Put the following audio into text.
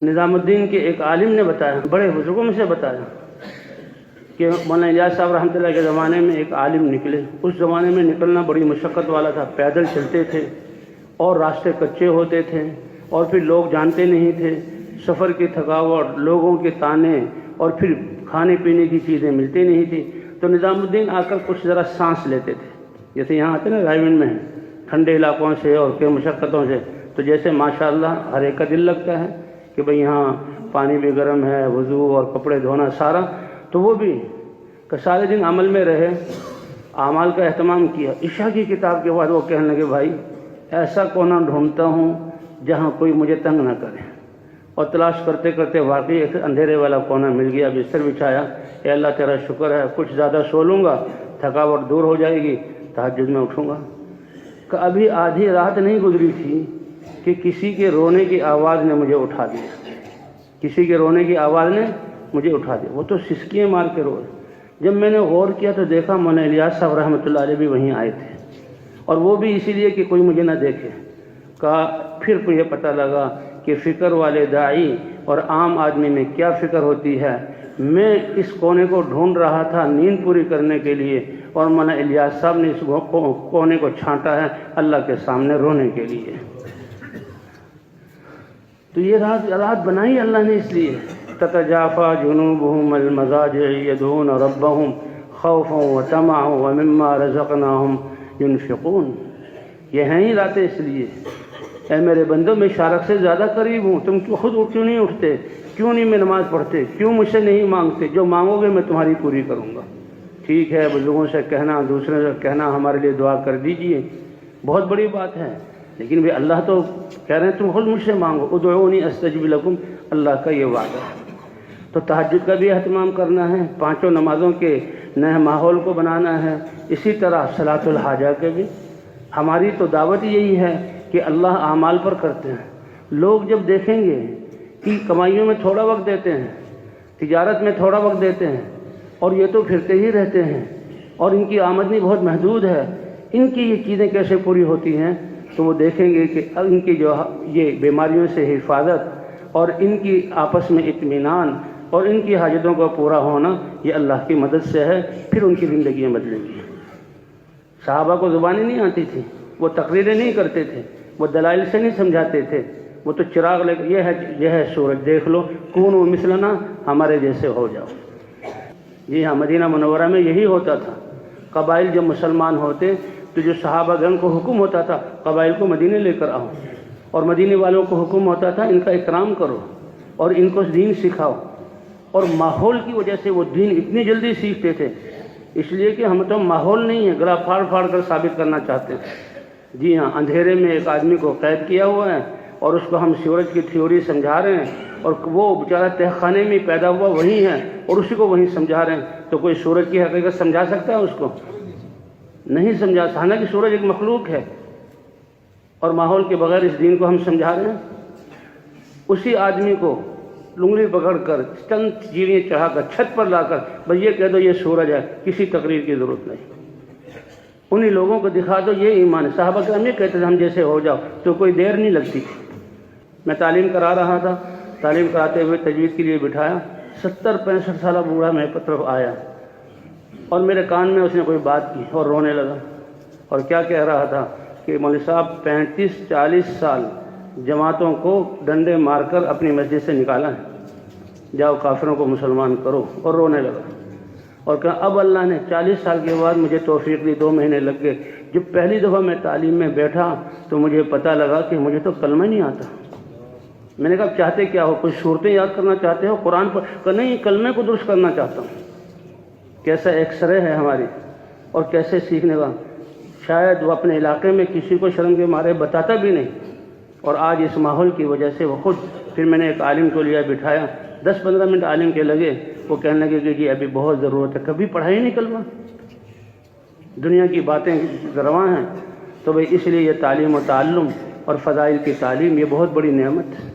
نظام الدین کے ایک عالم نے بتایا، بڑے بزرگوں میں سے بتایا کہ مولانا الیاس صاحب رحمۃ اللہ کے زمانے میں ایک عالم نکلے۔ اس زمانے میں نکلنا بڑی مشقت والا تھا، پیدل چلتے تھے اور راستے کچے ہوتے تھے اور پھر لوگ جانتے نہیں تھے، سفر کی تھکاوٹ، لوگوں کے تانے اور پھر کھانے پینے کی چیزیں ملتی نہیں تھی۔ تو نظام الدین آ کر کچھ ذرا سانس لیتے تھے، جیسے یہاں آتے نا رائے میں ٹھنڈے علاقوں سے اور کے مشقتوں سے، تو جیسے ماشاءاللہ ہر ایک کا دل لگتا ہے کہ بھئی یہاں پانی بھی گرم ہے، وضو اور کپڑے دھونا سارا، تو وہ بھی کہ سارے دن عمل میں رہے، اعمال کا اہتمام کیا۔ عشاء کی کتاب کے بعد وہ کہنے لگے بھائی ایسا کونا ڈھونڈتا ہوں جہاں کوئی مجھے تنگ نہ کرے، اور تلاش کرتے کرتے واقعی ایک اندھیرے والا کونا مل گیا، بستر بچھایا، اے اللہ تیرا شکر ہے، کچھ زیادہ سو لوں گا، تھکاوٹ دور ہو جائے گی، تہجد میں اٹھوں گا۔ کہ ابھی آدھی رات نہیں گزری تھی کہ کسی کے رونے کی آواز نے مجھے اٹھا دیا، کسی کے رونے کی آواز نے مجھے اٹھا دیا، وہ تو سسکیاں مار کے روئے۔ جب میں نے غور کیا تو دیکھا مولانا الیاس صاحب رحمۃ اللہ علیہ بھی وہیں آئے تھے، اور وہ بھی اسی لیے کہ کوئی مجھے نہ دیکھے۔ پھر یہ پتہ لگا کہ فکر والے داعی اور عام آدمی میں کیا فکر ہوتی ہے۔ میں اس کونے کو ڈھونڈ رہا تھا نیند پوری کرنے کے لیے، اور مولانا الیاس صاحب نے اس کونے کو چھانٹا ہے اللہ کے سامنے رونے کے لیے۔ تو یہ رات بنائی اللہ نے اس لیے، تتجافا جنوبہم المضاجع یدعون ربہم خوفا وطمعا ومما رزقناہم ينفقون۔ یہ ہیں ہی راتیں اس لیے، اے میرے بندو میں شارق سے زیادہ قریب ہوں، تم خود کیوں نہیں اٹھتے، کیوں نہیں میں نماز پڑھتے، کیوں مجھ سے نہیں مانگتے؟ جو مانگو گے میں تمہاری پوری کروں گا۔ ٹھیک ہے بزرگوں سے کہنا، دوسرے سے کہنا ہمارے لیے دعا کر دیجئے، بہت بڑی بات ہے، لیکن بھی اللہ تو کہہ رہے ہیں تم خود مجھ سے مانگو، ادعونی استجب لکم، اللہ کا یہ وعدہ ہے۔ تو تہجد کا بھی اہتمام کرنا ہے، پانچوں نمازوں کے نئے ماحول کو بنانا ہے، اسی طرح صلاۃ الحاجہ کے بھی۔ ہماری تو دعوت یہی ہے کہ اللہ اعمال پر کرتے ہیں۔ لوگ جب دیکھیں گے کہ کمائیوں میں تھوڑا وقت دیتے ہیں، تجارت میں تھوڑا وقت دیتے ہیں، اور یہ تو پھرتے ہی رہتے ہیں، اور ان کی آمدنی بہت محدود ہے، ان کی یہ چیزیں کیسے پوری ہوتی ہیں، تو وہ دیکھیں گے کہ ان کی جو یہ بیماریوں سے حفاظت اور ان کی آپس میں اطمینان اور ان کی حاجتوں کا پورا ہونا یہ اللہ کی مدد سے ہے، پھر ان کی زندگیاں بدلیں گی۔ صحابہ کو زبانیں نہیں آتی تھی، وہ تقریریں نہیں کرتے تھے، وہ دلائل سے نہیں سمجھاتے تھے، وہ تو چراغ لے کر یہ ہے سورج دیکھ لو، کونوا مثلنا، ہمارے جیسے ہو جاؤ۔ جی ہاں، مدینہ منورہ میں یہی ہوتا تھا۔ قبائل جب مسلمان ہوتے تو جو صحابہ گن کو حکم ہوتا تھا قبائل کو مدینے لے کر آؤ، اور مدینے والوں کو حکم ہوتا تھا ان کا اکرام کرو اور ان کو دین سکھاؤ، اور ماحول کی وجہ سے وہ دین اتنی جلدی سیکھتے تھے، اس لیے کہ ہم تو ماحول نہیں ہے، گلا پھاڑ پھاڑ کر ثابت کرنا چاہتے ہیں۔ جی ہاں، اندھیرے میں ایک آدمی کو قید کیا ہوا ہے اور اس کو ہم سورج کی تھیوری سمجھا رہے ہیں، اور وہ بیچارہ تہ خانے میں پیدا ہوا وہی ہے اور اسی کو وہیں سمجھا رہے ہیں، تو کوئی سورج کی حقیقت سمجھا سکتا ہے اس کو؟ نہیں سمجھا۔ حالانکہ سورج ایک مخلوق ہے، اور ماحول کے بغیر اس دین کو ہم سمجھا رہے ہیں۔ اسی آدمی کو لنگڑی پکڑ کر چند چیڑیاں چڑھا کر چھت پر لا کر بس یہ کہہ دو یہ سورج ہے، کسی تقریر کی ضرورت نہیں، انہی لوگوں کو دکھا دو یہ ایمان ہے۔ صحابہ کرام یہ کہتے تھے ہم جیسے ہو جاؤ، تو کوئی دیر نہیں لگتی تھی۔ میں تعلیم کرا رہا تھا، تعلیم کراتے ہوئے تجوید کے لیے بٹھایا، 70-65 سالہ بوڑھا میرے طرف آیا اور میرے کان میں اس نے کوئی بات کی اور رونے لگا، اور کیا کہہ رہا تھا کہ مولوی صاحب 35-40 سال جماعتوں کو ڈنڈے مار کر اپنی مسجد سے نکالا ہے، جاؤ کافروں کو مسلمان کرو، اور رونے لگا، اور کہا اب اللہ نے 40 سال کے بعد مجھے توفیق دی، 2 مہینے لگ گئے، جب پہلی دفعہ میں تعلیم میں بیٹھا تو مجھے پتہ لگا کہ مجھے تو کلمہ نہیں آتا۔ میں نے کہا چاہتے کیا ہو، کچھ صورتیں یاد کرنا چاہتے ہو قرآن پر؟ کہ نہیں، کلمے کو درست کرنا چاہتا ہوں۔ کیسا ایکسرے ہے ہماری اور کیسے سیکھنے کا، شاید وہ اپنے علاقے میں کسی کو شرم کے مارے بتاتا بھی نہیں، اور آج اس ماحول کی وجہ سے وہ خود، پھر میں نے ایک عالم کو لیا بٹھایا، 10-15 منٹ عالم کے لگے، وہ کہنے لگے کہ جی ابھی بہت ضرورت ہے، کبھی پڑھائی نہیں کلمہ، دنیا کی باتیں رواں ہیں۔ تو بھئی اس لیے یہ تعلیم و تعلم اور فضائل کی تعلیم یہ بہت بڑی نعمت ہے۔